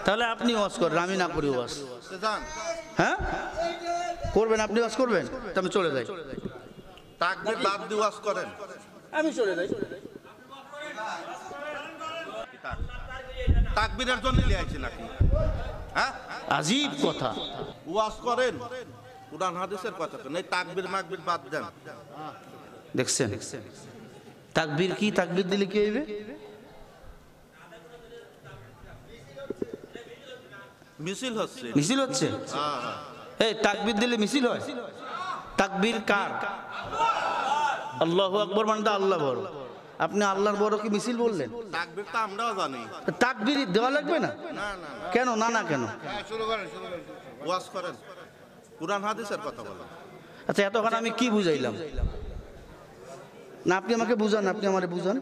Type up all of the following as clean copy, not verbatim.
তাহলে আপনি ওয়াজ করেন, আমি না করি ওয়াজ। হ্যাঁ করবেন, আপনি ওয়াজ করবেন, আমি চলে যাই। তাকবীর বাদ দিয়ে ওয়াজ করেন, আমি চলে যাই। তাকবীরের জন্য নিয়ে আইছে নাকি? হ্যাঁ আজীব কথা। ওয়াজ করেন, কুরআন হাদিসের কথা তো নেই, তাকবীর মাকবীর বাদ দেন। দেখছেন তাকবীর কি? তাকবীর দিলে কি হইবে? মিছিল হচ্ছে, মিছিল হচ্ছে। এই তাকবীর দিলে মিছিল হয়? তাকবীর কার? আল্লাহু আকবার মানে তো আল্লাহ বড়। আপনি আল্লাহর বড় কি মিছিল বললেন? তাকবীর তো আমরাও জানি। তাকবীর দেওয়া লাগবে না? না না কেন? না না কেন? শুরু করেন, ওয়াজ করেন, কুরআন হাদিসের কথা বলেন। আচ্ছা এতক্ষণ আমি কি বুঝাইলাম? না আপনি আমাকে বুঝান, আপনি আমারে বুঝান।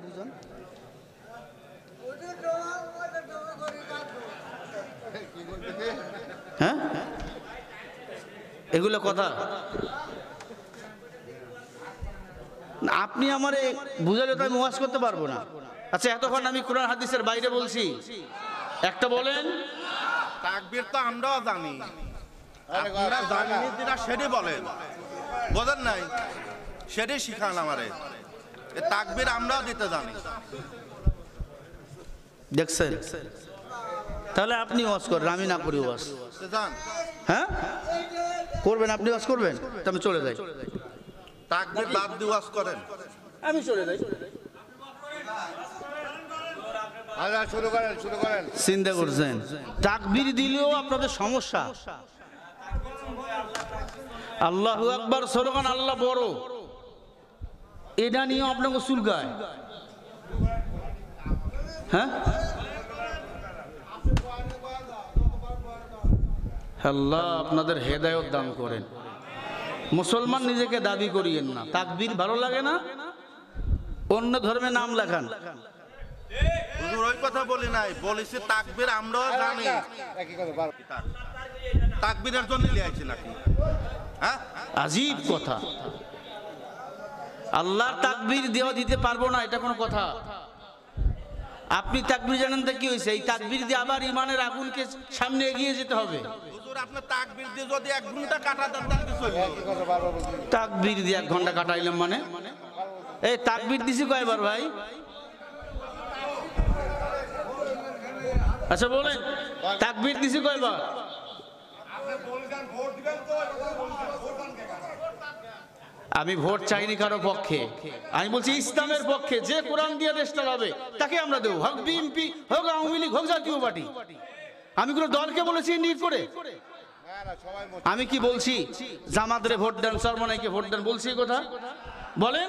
হ্যাঁ এগুলো কথা আপনি আমারে বুঝালে তো আমি ওয়াজ করতে পারবো না। আচ্ছা এতক্ষণ আমি কোরআন হাদিসের বাইরে বলছি, একটা বলেন। তাকবীর তো আমরাও জানি, আপনারা জানেন যেটা সেটাই বলেন, বোঝেন নাই? সেটাই শিখান আমারে। তাকবীর আমরাও দিতে জানি। দেখছেন? তাহলে আপনি ওয়াজ করেন, আমি না করি ওয়াজ। হ্যাঁ করবেন, আপনি ওয়াজ করবেন, আমি চলে যাই। তাকবীর বাদ দিয়ে ওয়াজ করেন, আমি চলে যাই। শুরু করেন, শুরু করেন। চিন্তা করছেন তাকবীর দিলেও আপনাদের সমস্যা। আল্লাহু আকবার স্লোগান, আল্লাহ বড়, এটা নিয়ে আপনাকে চুলকায়। হ্যাঁ আল্লাহ আপনাদের হেদায়েত দান করেন। মুসলমান নিজেকে দাবি করিয়েন না। তাকবীর ভালো লাগে না, অন্য ধর্মে নাম লেখান। হুজুর ওই কথা বলি নাই, বলেছি তাকবীর আমরাও জানি। তাকবীরের জন্য নিয়ে আইছে নাকি? হ্যাঁ আজীব কথা। আল্লাহ তাকবীর দেওয়া দিতে পারবো না, এটা কোনো কথা? আপনি তাকবীর জানেন তো কি হয়েছে? এই তাকবীর দিয়ে আবার ইমানের আগুনকে সামনে এগিয়ে যেতে হবে। হুজুর আপনি তাকবীর দিয়ে যদি 1 ঘন্টা কাটা দেন তাহলে কি চলবে? তাকবীর দিয়ে 1 ঘন্টা কাটাইলাম মানে? এই তাকবীর দিছি কয়বার ভাই? আচ্ছা বলেন তাকবীর দিছি কয়বার? আমি ভোট চাইনি কারো পক্ষে, আমি বলছি ইসলামের পক্ষে। যে কোরআন দিয়ে দেশ চালাবে তাকে আমরা দেবো, হোক বিএনপি, হোক আওয়ামী লীগ, হোক জাতীয় পার্টি। আমি কোনো দলকে বলেছি নিট করে? আমি কি বলছি জামাতরে ভোট দেন, সরমনাইকে ভোট দেন বলছি কথা? বলেন।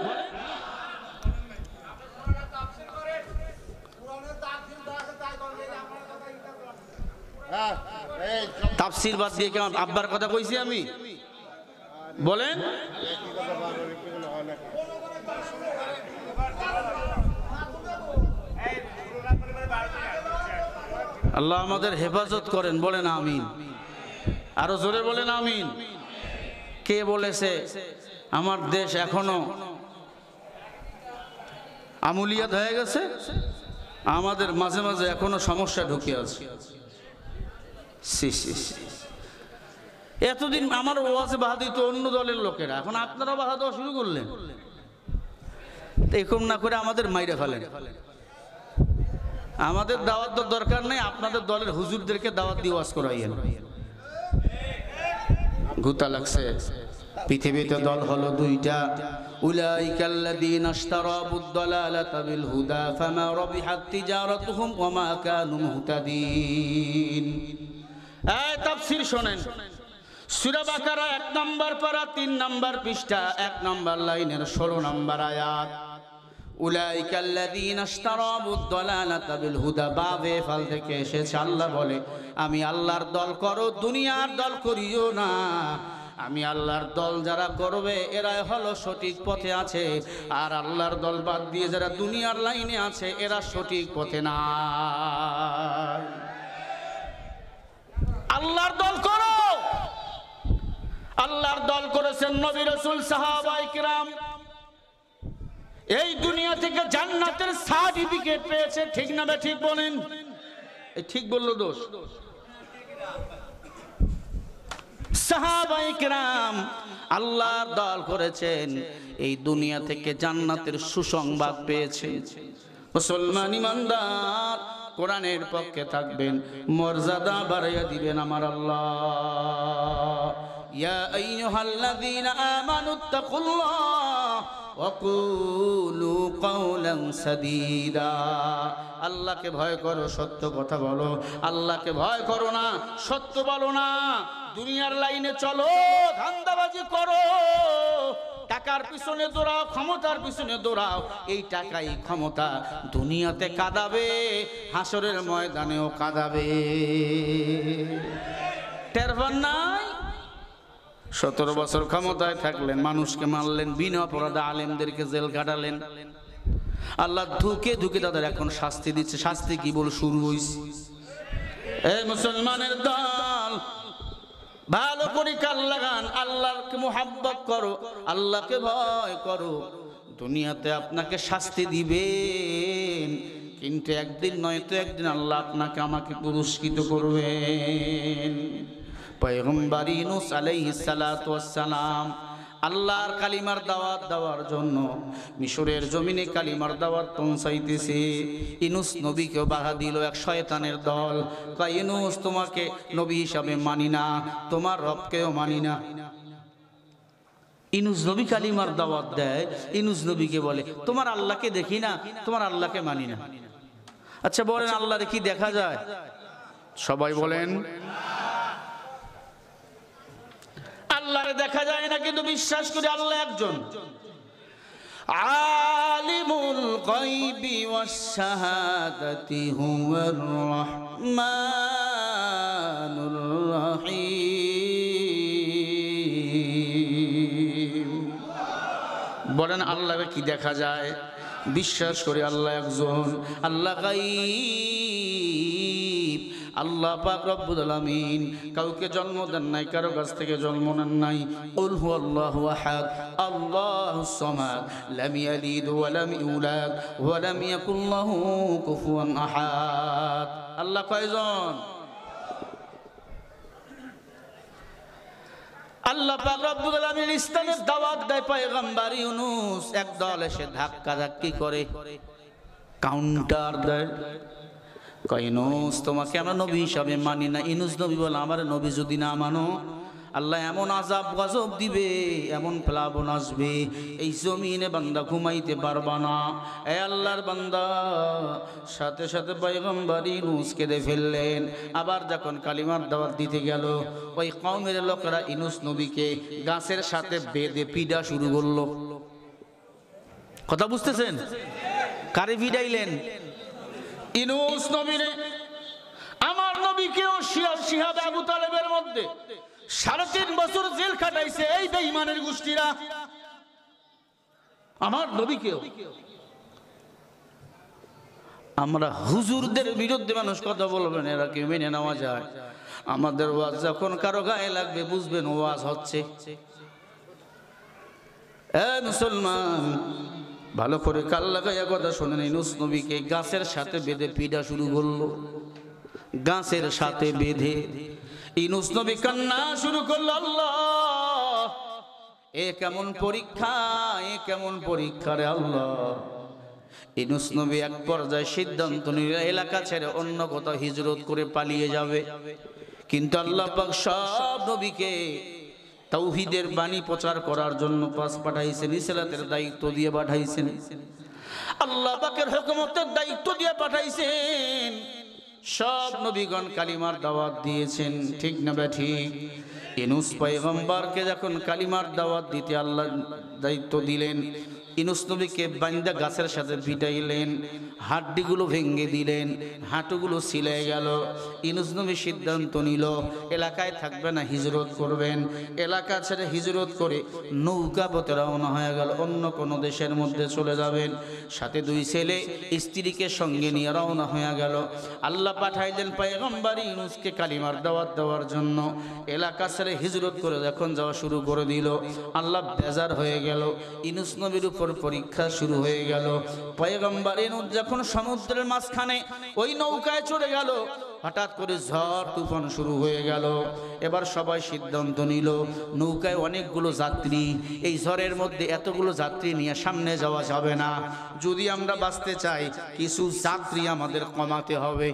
তাফসীর বাদ দিয়ে কেমন আব্বার কথা কইছি আমি? বলেন। আল্লাহ আমাদের হেফাজত করেন, বলেন আমিন। আরো জোরে বলেন আমিন। কে বলেছে আমার দেশ এখনো আমুলিয়াত হয়ে গেছে? আমাদের মাঝে মাঝে এখনো সমস্যা ঢুকে আছে। এতদিন আমার ওয়াজে বাধা দিত অন্য দলের লোকেরা, এখন আপনারা বাধা দেওয়া শুরু করলেন। এরকম না করে আমাদের মাইরে ফেলেন। আমাদের দাওয়াত দরকার নেই, আপনাদের দলের হুজুরদেরকে দাওয়াত দিয়ে ওয়াজ করাইয়েন। গুতা লাগছে। পৃথিবীতে দল হলো 2টা, উলাইকাল্লাযীনা ইশতারাবুদ দালালাতা বিল হুদা ফামা রাবিহাত তিজারাতুহুম ওয়া মা কানু মুহতাদিন। এই তাফসীর শুনেন, সূরা বাকারা 1 নম্বর পারা 3 নম্বর পৃষ্ঠা 1 নম্বর লাইনের 16 নম্বর আয়াত। উলাইকাল্লাযীনা ইশতারাবুদ দালালাতা বিল হুদা, বাবে ফাল থেকে এসেছে। আল্লাহ বলে আমি আল্লাহর দল করো, দুনিয়ার দল করিও না। আমি আল্লাহর দল যারা করবে এরাই হলো সঠিক পথে আছে, আর আল্লাহর দল বাদ দিয়ে যারা দুনিয়ার লাইনে আছে এরা সঠিক পথে না। আল্লাহর দল করো। আল্লাহর দল করেছেন নবী রাসূল সাহাবায়ে কিরাম। এই দুনিয়া থেকে জান্নাতের সার্টিফিকেট পেয়েছে, ঠিক না ঠিক বলেন? ঠিক বললো দোষ? সাহাবায়ে কেরাম আল্লাহর দল করেছেন, এই দুনিয়া থেকে জান্নাতের সুসংবাদ পেয়েছেন। মুসলমান ইমানদার কোরআনের পক্ষে থাকবেন, মর্যাদা বাড়াইয়া দিবেন আমার আল্লাহ। ইয়া আইয়ুহাল্লাযীনা আমানুত্তাকুল্লাহ ওয়া কুলু কাওলান সাদীদা। আল্লাহকে ভয় করো, সত্য কথা বলো। আল্লাহকে ভয় করো না, সত্য বলো না। দুনিয়ার লাইনে চলো, ধান্দাবাজি করো, টাকার পিছনে দৌড়াও, ক্ষমতার পিছনে দৌড়াও। এই টাকাই ক্ষমতা দুনিয়াতে কাঁদাবে, হাসরের ময়দানেও কাঁদাবে। টের পান নাই? 17 বছর ক্ষমতায় থাকলেন, মানুষকে মারলেন, বিনা অপরাধে আলেমদেরকে জেল কাটালেন। আল্লাহ ধুকে ধুকে তাদের এখন শাস্তি দিচ্ছে। শাস্তি কি বল শুরু হইছে? এই মুসলমানের দল, ভালো করে কান লাগান, আল্লাহকে মুহাব্বত করো, আল্লাহকে ভয় করো। দুনিয়াতে আপনাকে শাস্তি দিবেন, কিন্তু একদিন নয়তো একদিন আল্লাহ আপনাকে আমাকে পুরস্কৃত করবেন। পয়গম্বর ইউনূস আলাইহিস সালাতু ওয়াস সালাম আল্লাহর কালিমার দাওয়াত দেওয়ার জন্য মিশরের জমিনে কালিমার দাওয়াত পৌঁছাইতেছে। ইউনূস নবীকেও বাধা দিল এক শয়তানের দল। কয়, ইউনূস তোমাকে নবী হিসাবে মানি না, তোমার রবকেও মানি না। ইউনূস নবী কালিমার দাওয়াত দেয়, ইউনূস নবীকে বলে তোমার আল্লাহকে দেখি না, তোমার আল্লাহকে মানি না। আচ্ছা বলেন, আল্লাহরে কি দেখা যায়? সবাই বলেন আল্লাহরে দেখা যায় না, কিন্তু বিশ্বাস করি আল্লাহ একজন। আলিমুল গায়বি ওয়াস শাহাদাতি হুয়ার রাহমানুর রহিম। বলেন আল্লাহকে কি দেখা যায়? বিশ্বাস করি আল্লাহ একজন, আল্লাহ গায়ব। আল্লাহ পাক রব্বুল আলামিন কাউকে জন্ম দেন নাই, কারো কাছ থেকে জন্ম নেন নাই। কুল হুয়াল্লাহু আহাদ আল্লাহুস সামাদ লাম ইয়ালিদ ওয়া লাম ইউলাদ ওয়া লাম ইয়াকুল লাহু কুফুয়ান আহাদ। আল্লাহ কয়জন? আল্লাহ পাক রব্বুল আলামিন ইসলামের দাওয়াত দেয় পয়গম্বর ইউনূস। একদল এসে ধাক্কা ধাক্কি করে, কাউন্টার দেয়। ইউনূস তোমাকে আমরা নবী হিসাবে মানি না। ইউনূস নবী বলে আমার নবী যদি না মানো, আল্লাহ এমন আযাব গজব দিবে, এমন প্লাবন আসবে, এই জমিনে বান্দা ঘুমাইতে পারবা না। এ আল্লাহর বান্দা সাথে সাথে পয়গম্বর ইউনূস কেঁদে ফেললেন। আবার যখন কালিমার দাওয়াত দিতে গেল, ওই কওমের লোকেরা ইউনূস নবীকে গাছের সাথে বেঁধে পিডা শুরু করলো। কথা বুঝতেছেন? কারে পিডাইলেন? ইউনূস নবীরে। আমার নবীকেও শিহাব আবু তালেবের মধ্যে 3.5 বছর জেল কাটাইছে এই বেঈমানের গোষ্ঠীরা। আমার নবীকেও। আমরা হুজুরদের বিরুদ্ধে মানুষ কথা বলবেন, এরা কি মেনে নেওয়া যায়? আমাদের ওয়াজ যখন কারো গায়ে লাগবে বুঝবেন ওয়াজ হচ্ছে। এ মুসলমান, ভালো করে কাল লাগাইয়া কথা শোনেন। ইউনূস নবীকে গাছের সাথে বেঁধে পিডা শুরু করলো। গাছের সাথে বেঁধে ইউনূস নবী কান্না শুরু করলো। আল্লাহ, এ কেমন পরীক্ষা, এ কেমন পরীক্ষা রে আল্লাহ। ইউনূস নবী এক পর্যায়ে সিদ্ধান্ত নিল এলাকা ছেড়ে অন্য কোথাও হিজরত করে পালিয়ে যাবে। কিন্তু আল্লাহ পাক সব নবীকে তাওহীদের বাণী প্রচার করার জন্য পাঠাইছেন, রিসালাতের দায়িত্ব দিয়ে পাঠাইছেন, আল্লাহ পাকের হুকুমতের দায়িত্ব দিয়ে পাঠাইছেন। সব নবীগণ কালিমার দাওয়াত দিয়েছেন, ঠিক না ঠিক? ইউনূস পয়গম্বরকে যখন কালিমার দাওয়াত দিতে আল্লাহ দায়িত্ব দিলেন, ইউনূস নবীকে বান্দা গাছের সাথে পিটাইলেন, হাড্ডিগুলো ভেঙে দিলেন, হাঁটুগুলো ছিলে গেল। ইউনূস নবী সিদ্ধান্ত নিল এলাকায় থাকবে না, হিজরত করবেন। এলাকা ছেড়ে হিজরত করে নৌকা পথে রওনা হয়ে গেল, অন্য কোনো দেশের মধ্যে চলে যাবেন। সাথে 2 ছেলে স্ত্রীকে সঙ্গে নিয়ে রওনা হয়ে গেল। আল্লাহ পাঠাইলেন পয়গম্বর ইউনূসকে কালিমার দাওয়াত দেওয়ার জন্য। এলাকা ছেড়ে হিজরত করে যখন যাওয়া শুরু করে দিল, আল্লাহ বেজার হয়ে গেল। ইউনূস নবীর উপর পরীক্ষা শুরু হয়ে গেল। পয়গম্বর ইউনূস যখন সমুদ্রের মাঝখানে ওই নৌকায় চড়ে গেল, হঠাৎ করে ঝড় তুফান শুরু হয়ে গেল। এবার সবাই সিদ্ধান্ত নিল নৌকায় অনেকগুলো যাত্রী, এই ঝড়ের মধ্যে এতগুলো যাত্রী নিয়ে সামনে যাওয়া যাবে না, যদি আমরা বাঁচতে চাই কিছু যাত্রী আমাদের কমাতে হবে।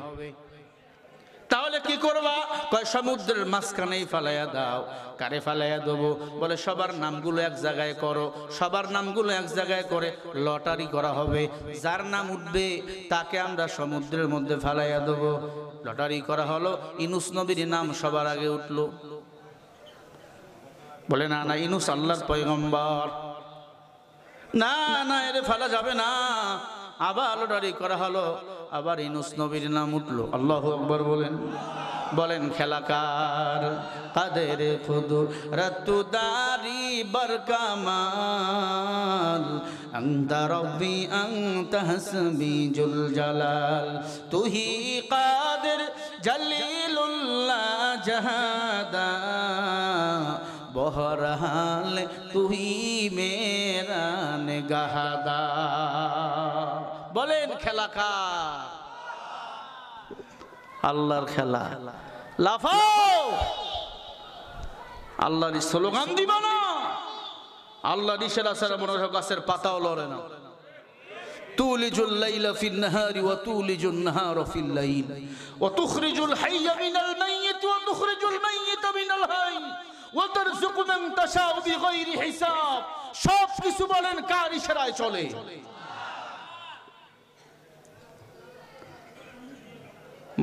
তাহলে কি করবা? কয় সমুদ্রের মাঝখানেই ফালাইয়া দাও। কারে ফালাইয়া দেবো? বলে সবার নামগুলো এক জায়গায় করো। সবার নামগুলো এক জায়গায় করে লটারি করা হবে, যার নাম উঠবে তাকে আমরা সমুদ্রের মধ্যে ফালাইয়া দেবো। লটারি করা হলো, ইউনূস নবীর নাম সবার আগে উঠলো। বলে না না, ইউনূস আল্লাহর পয়গম্বর, না না এরে ফালা যাবে না। আবার লটারি করা হলো, আবার ইউনূস নবীর নাম উঠলো। আল্লাহু আকবার বলেন। বলেন খেলাকার কাদের কুদরতু দারি বরকামাল আনতা রব্বি আনতা হাসবি জুল জালাল তুহি কাদের জলিলুল্লাহ জাহাদা বহরহাল তুহি মেরা নিগাহদা। বলেন খেলাকার, আল্লাহর খেলা। লাফাও, আল্লাহর স্লোগান দিবা না। আল্লাহর ইশারা ছাড়া মনে হয় গাছের পাতাও লড়ে না। তুলিজুল লাইলা ফিন নাহারি ওয়া তুলিজুন নাহারা ফিল লাইল ওয়া তুখরিজুল হাইয়া মিনাল মাইয়িত ওয়া তুখরিজুল মাইয়িতা মিনাল হাই ওয়া তারযুকু মান তাশাউ বিগাইরি হিসাব। সব কিছু বলেন কার ইশারায় চলে?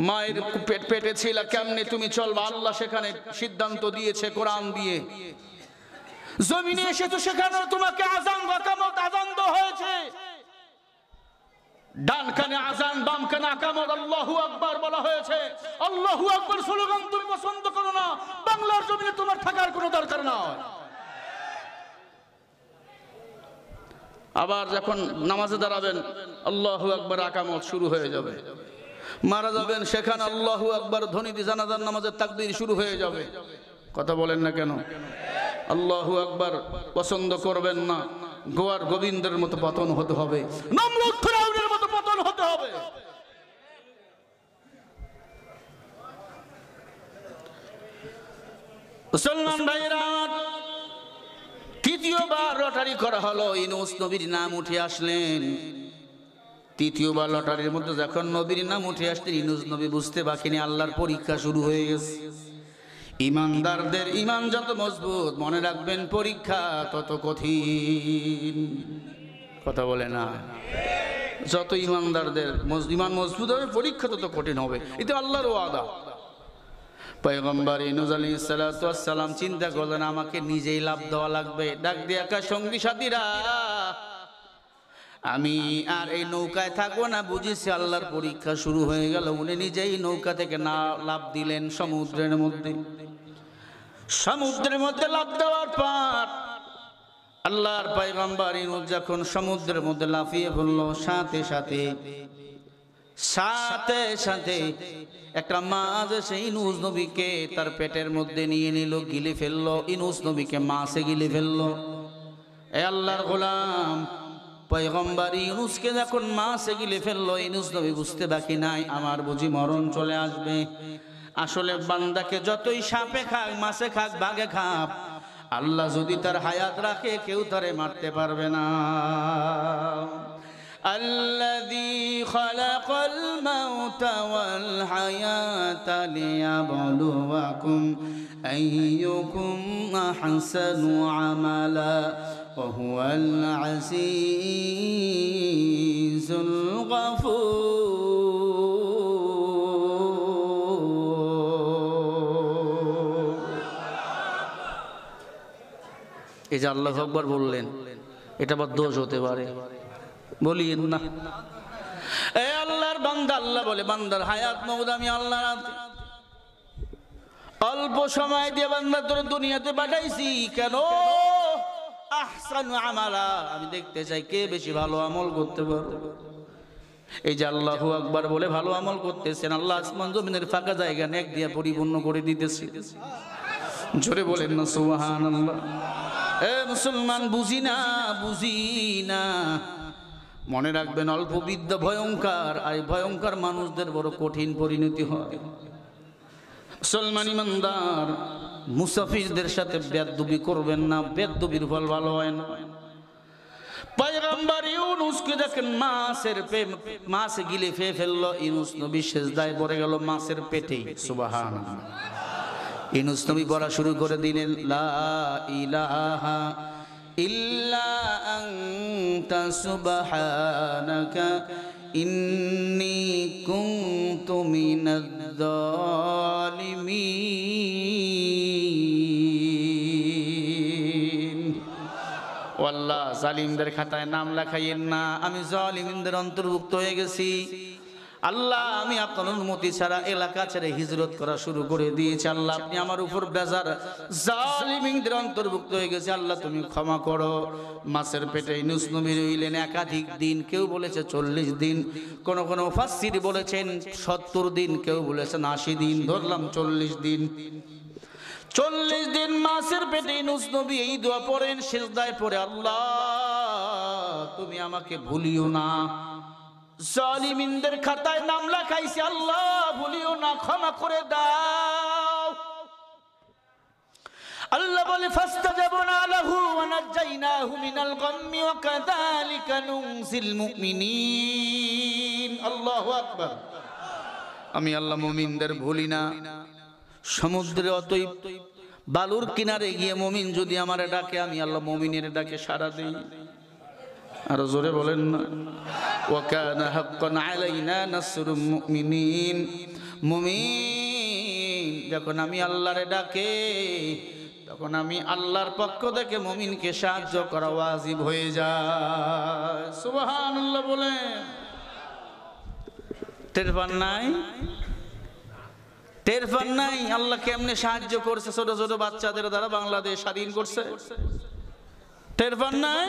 মায়ের পেটে ছিল, কেমনে তুমি চলবা? আল্লাহ সেখানে সিদ্ধান্ত দিয়েছে কোরআন দিয়ে। জমিনে এসে তো সেখানে তোমাকে আযান ওয়াকামত আযান দেওয়া হয়েছে। ডান কানে আযান, বাম কানে আকামত, আল্লাহু আকবার বলা হয়েছে। আল্লাহু আকবার স্লোগান তুমি পছন্দ করো না, বাংলার জমিনে তোমার থাকার কোনো দরকার নয়। আবার যখন নামাজে দাঁড়াবেন আল্লাহু আকবার আকামত শুরু হয়ে যাবে। মারা যাবেন সেখানে আল্লাহু আকবার ধ্বনি দিয়ে জানাজার নামাজের তাকবীর শুরু হয়ে যাবে। কথা বলেন না কেন? আল্লাহু আকবার পছন্দ করবেন না, গোয়ার গোবিন্দের মতো পতন হতে হবে, নমরুদ ফিরাউনের মতো পতন হতে হবে। মুসলমান ভাইরা, তৃতীয়বার লটারি করা হলো, ইউনূস নবীর নাম উঠে আসলেন। তৃতীয়বার লটারির মধ্যে যখন নবীর নাম উঠে আসলেন, ইউনূস নবী বুঝতে বাকিনি আল্লাহর পরীক্ষা শুরু হয়ে গেছে। ইমানদারদের ইমান যত মজবুত, মনে রাখবেন পরীক্ষা তত কঠিন। কথা বলে না? যত ইমানদারদের ইমান মজবুত হবে, পরীক্ষা তত কঠিন হবে। এটা আল্লাহর ওয়াদা। পয়গম্বর ইউনূস আলাইহিস সালাতু ওয়াস সালাম চিন্তা করলেন আমাকে নিজেই লাভ দেওয়া লাগবে। ডাক দিয়ে একা, সঙ্গী সাথীরা আমি আর এই নৌকায় থাকবো না, বুঝেছি আল্লাহর পরীক্ষা শুরু হয়ে গেল। উনি নিজেই নৌকা থেকে না লাভ দিলেন সমুদ্রের মধ্যে। সমুদ্রের মধ্যে লাভ দেওয়ার পর আল্লাহর পয়গম্বর ইউনূস যখন সমুদ্রের মধ্যে লাফিয়ে পড়ল, সাথে সাথে সাথে সাথে একটা মাছ সেই ইউনূস নবীকে তার পেটের মধ্যে নিয়ে নিল, গিলে ফেললো। ইউনূস নবীকে মাছে গিলে ফেললো। এ আল্লাহর গোলাম, পয়গম্বর ইউনূসকে যখন মাছে গিলে ফেললো, ইউনূস নবী বুঝতে বাকি নাই আমার বুঝি মরণ চলে আসবে। আসলে বান্দাকে যতই সাপে খাক, মাছে খাক, বাঘে খাক, আল্লাহ যদি তার হায়াত রাখে কেউ তারে মারতে পারবে না। আল্লাযী খালাকাল মাউতা ওয়াল হায়াতা লিয়াবলুয়াকুম আইয়ুকুম আহসানু আমালা ওয়া হুয়াল আজিজুল গফুর। এই যে আল্লাহু আকবার বললেন, এটা আবার দোষ হতে পারে, বলিয়েন না। এ আল্লাহর বান্দা, আল্লাহ বলে বান্দার হায়াত মওত আমি আল্লাহর হাতে। অল্প সময় দিয়ে বান্দা তোর দুনিয়াতে পাঠাইছি কেন? আহসানু আমালা, আমি দেখতে চাই কে বেশি ভালো আমল করতে পারে। এই যে আল্লাহু আকবার বলে ভালো আমল করতেছেন, আল্লাহ আসমান জমিনের ফাঁকা জায়গা নেক দিয়ে পরিপূর্ণ করে দিতেছে। জোরে বলেন না সুবহানাল্লাহ। এ মুসলমান, বুঝি না বুঝি না, মনে রাখবেন অল্প বিদ্যা ভয়ঙ্কর, আর ভয়ঙ্কর মানুষদের বড় কঠিন পরিণতি হয়। মুসলমান ইমানদার মুসাফিরদের সাথে বেয়াদবি করবেন না, বেয়াদবির ফল ভালো হয় না। পয়গম্বর ইউনূসকে দেখেন মাছ গিলে খেয়ে ফেললো, ইউনূস নবী সিজদায় পড়ে গেল মাছের পেটে। সুবহানাল্লাহ। ইউনূস নবী পড়া শুরু করে দিলেন, লা ইলাহা ইল্লা আনতা সুবহানাকা ইন্নী কুনতু মিনাজ জালিমিন। আল্লাহ, জালিমদের খাতায় নাম লেখাইয়েন না, আমি জালিমদের অন্তর্ভুক্ত হয়ে গেছি। আল্লাহ, আমি আপনার অনুমতি ছাড়া এলাকা ছেড়ে হিজরত করা শুরু করে দিয়েছি। আল্লাহ, আপনি আমার উপর বেজার, জালিমদের অন্তর্ভুক্ত হয়ে গেছে। আল্লাহ, তুমি ক্ষমা করো। মাছের পেটে ইউনূস নবী রইলেন একাধিক দিন। কেউ বলেছে 40 দিন, কোন মুফাসসির বলেছেন 70 দিন, কেউ বলেছেন 80 দিন, ধরলাম 40 দিন। 40 দিন মাছের পেটে ইউনূস নবী এই দোয়া পড়েন সিজদায় পড়ে, আল্লাহ তুমি আমাকে ভুলিও না, জালিমিনদের খাতায় নাম লেখাইছি, আল্লাহ ভুলিও না, ক্ষমা করে দাও। আল্লাহ বলে, ফাস্তাজাবনা লাহু ওয়া নাজ্জাইনাহু মিনাল গাম্মি ওয়া কাযালিকা নুনজিল মুমিনিন। আল্লাহু আকবার। আমি আল্লাহ মুমিনদের ভুলি না। সমুদ্রে অতই বালুর কিনারে গিয়ে মুমিন যদি আমারে ডাকে, আমি আল্লাহ মুমিনের ডাকে সাড়া দেই। আর জোরে বলেন না, ওয়া কানা হাক্কান আলাইনা নাসরুল মুমিনিন। মুমিন যখন আমি আল্লাহরে ডাকে, তখন আমি আল্লাহর পক্ষ থেকে মুমিনকে সাহায্য করা ওয়াজিব হয়ে যায়। সুবহানাল্লাহ বলেন। টের পান নাই? টের পান নাই আল্লাহ কেমনে সাহায্য করছে ছোট ছোট বাচ্চাদের দ্বারা বাংলাদেশ স্বাধীন করছে? টের পান নাই?